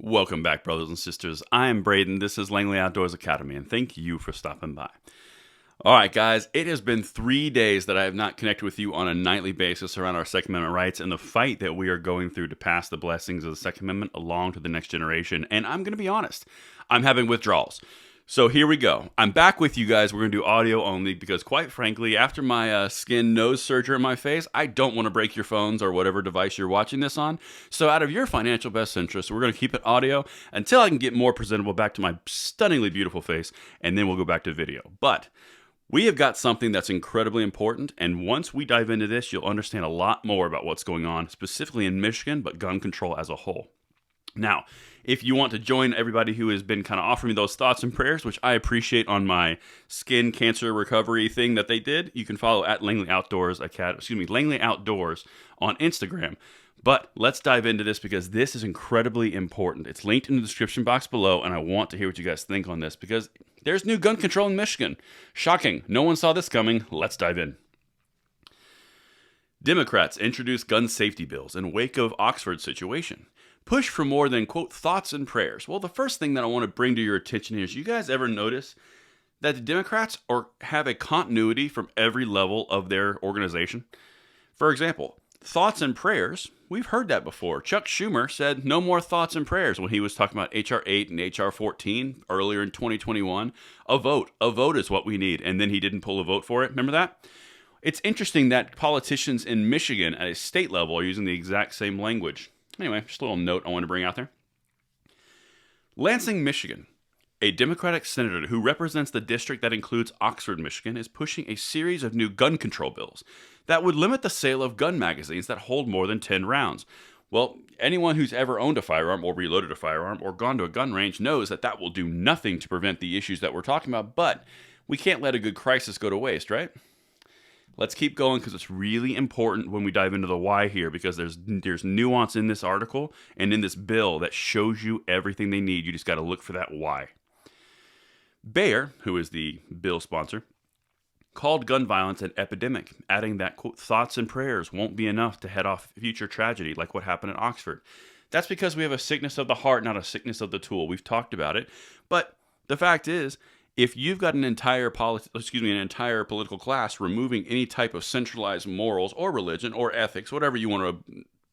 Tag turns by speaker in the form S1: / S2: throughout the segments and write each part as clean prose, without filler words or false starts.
S1: Welcome back, brothers and sisters. I am Braden. This is Langley Outdoors Academy, and thank you for stopping by. All right, guys, it has been 3 days that I have not connected with you on a nightly basis around our Second Amendment rights and the fight that we are going through to pass the blessings of the Second Amendment along to the next generation. And I'm going to be honest, I'm having withdrawals. So here we go. I'm back with you guys. We're going to do audio only because, quite frankly, after my skin nose surgery in my face, I don't want to break your phones or whatever device you're watching this on. So out of your financial best interest, we're going to keep it audio until I can get more presentable back to my stunningly beautiful face, and then we'll go back to video. But we have got something that's incredibly important, and once we dive into this, you'll understand a lot more about what's going on, specifically in Michigan, but gun control as a whole. Now, if you want to join everybody who has been kind of offering me those thoughts and prayers, which I appreciate on my skin cancer recovery thing that they did, you can follow at Langley Outdoors Langley Outdoors on Instagram. But let's dive into this because this is incredibly important. It's linked in the description box below, and I want to hear what you guys think on this because there's new gun control in Michigan. Shocking. No one saw this coming. Let's dive in. Democrats introduce gun safety bills in wake of Oxford situation. Push for more than, quote, thoughts and prayers. Well, the first thing that I want to bring to your attention here is you guys ever notice that the Democrats have a continuity from every level of their organization? For example, thoughts and prayers, we've heard that before. Chuck Schumer said no more thoughts and prayers when he was talking about H.R. 8 and H.R. 14 earlier in 2021. A vote is what we need. And then he didn't pull a vote for it. Remember that? It's interesting that politicians in Michigan at a state level are using the exact same language. Anyway, just a little note I want to bring out there. Lansing, Michigan. A Democratic senator who represents the district that includes Oxford, Michigan, is pushing a series of new gun control bills that would limit the sale of gun magazines that hold more than 10 rounds. Well, anyone who's ever owned a firearm or reloaded a firearm or gone to a gun range knows that that will do nothing to prevent the issues that we're talking about, but we can't let a good crisis go to waste, right? Let's keep going because it's really important when we dive into the why here because there's nuance in this article and in this bill that shows you everything they need. You just got to look for that why. Bayer, who is the bill sponsor, called gun violence an epidemic, adding that, quote, thoughts and prayers won't be enough to head off future tragedy like what happened at Oxford. That's because we have a sickness of the heart, not a sickness of the tool. We've talked about it. But the fact is, if you've got an entire political class removing any type of centralized morals or religion or ethics, whatever you want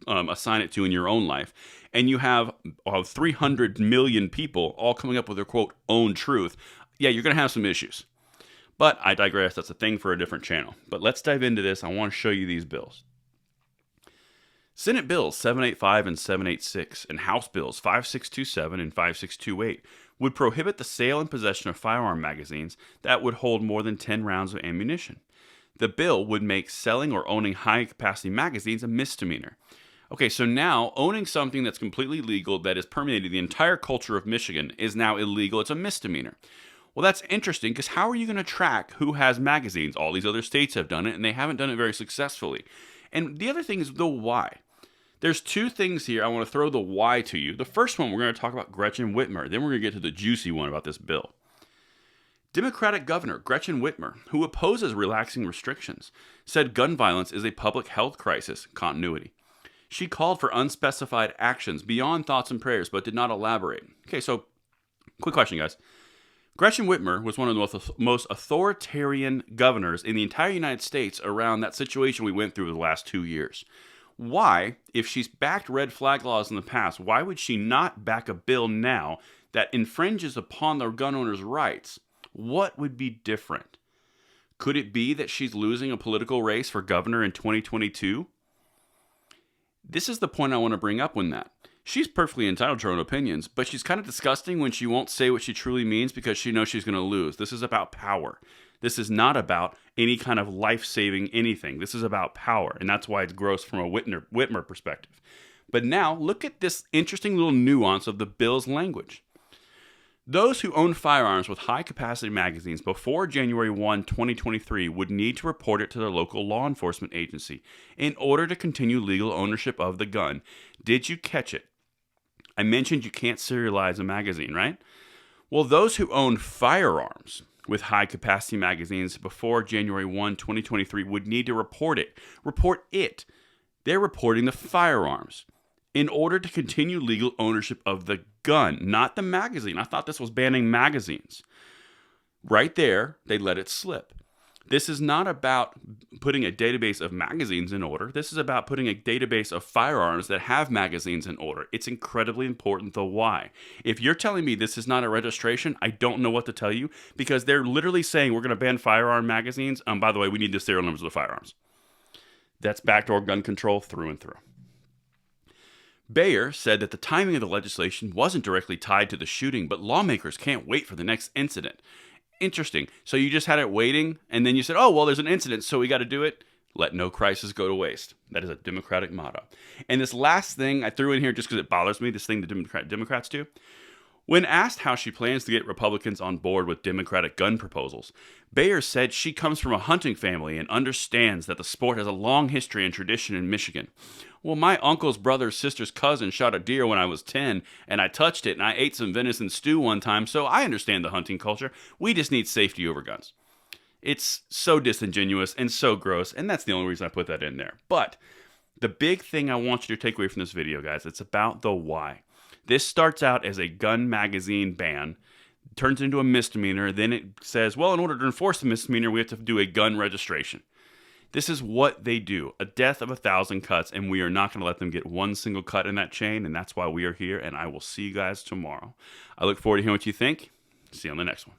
S1: to assign it to in your own life, and you have 300 million people all coming up with their, quote, own truth, yeah, you're going to have some issues. But I digress. That's a thing for a different channel. But let's dive into this. I want to show you these bills. Senate Bills 785 and 786 and House Bills 5627 and 5628 would prohibit the sale and possession of firearm magazines that would hold more than 10 rounds of ammunition. The bill would make selling or owning high-capacity magazines a misdemeanor. Okay, so now owning something that's completely legal that has permeated the entire culture of Michigan is now illegal. It's a misdemeanor. Well, that's interesting because how are you going to track who has magazines? All these other states have done it, and they haven't done it very successfully. And the other thing is the why. There's two things here. I want to throw the why to you. The first one, we're going to talk about Gretchen Whitmer. Then we're going to get to the juicy one about this bill. Democratic Governor Gretchen Whitmer, who opposes relaxing restrictions, said gun violence is a public health crisis, continuity. She called for unspecified actions beyond thoughts and prayers, but did not elaborate. Okay, so quick question, guys. Gretchen Whitmer was one of the most authoritarian governors in the entire United States around that situation we went through the last 2 years. Why, if she's backed red flag laws in the past, why would she not back a bill now that infringes upon the gun owner's rights? What would be different? Could it be that she's losing a political race for governor in 2022? This is the point I want to bring up when that. She's perfectly entitled to her own opinions, but she's kind of disgusting when she won't say what she truly means because she knows she's going to lose. This is about power. This is not about any kind of life-saving anything. This is about power, and that's why it's gross from a Whitmer perspective. But now, look at this interesting little nuance of the bill's language. Those who own firearms with high-capacity magazines before January 1, 2023 would need to report it to their local law enforcement agency in order to continue legal ownership of the gun. Did you catch it? I mentioned you can't serialize a magazine, right? Well, those who own firearms with high-capacity magazines before January 1, 2023 would need to report it. Report it. They're reporting the firearms. in order to continue legal ownership of the gun, not the magazine. I thought this was banning magazines. Right there, they let it slip. This is not about putting a database of magazines in order. This is about putting a database of firearms that have magazines in order. It's incredibly important, the why. If you're telling me this is not a registration, I don't know what to tell you, because they're literally saying we're going to ban firearm magazines. By the way, we need the serial numbers of the firearms. That's backdoor gun control through and through. Bayer said that the timing of the legislation wasn't directly tied to the shooting, but lawmakers can't wait for the next incident. Interesting. So you just had it waiting, and then you said, oh, well, there's an incident, so we got to do it. Let no crisis go to waste. That is a Democratic motto. And this last thing I threw in here just because it bothers me, this thing the Democrats do. When asked how she plans to get Republicans on board with Democratic gun proposals, Bayer said she comes from a hunting family and understands that the sport has a long history and tradition in Michigan. Well, my uncle's brother's sister's cousin shot a deer when I was 10, and I touched it, and I ate some venison stew one time, so I understand the hunting culture. We just need safety over guns. It's so disingenuous and so gross, and that's the only reason I put that in there. But the big thing I want you to take away from this video, guys, it's about the why. This starts out as a gun magazine ban, turns into a misdemeanor, then it says, well, in order to enforce the misdemeanor, we have to do a gun registration. This is what they do, a death of 1,000 cuts, and we are not going to let them get one single cut in that chain, and that's why we are here, and I will see you guys tomorrow. I look forward to hearing what you think. See you on the next one.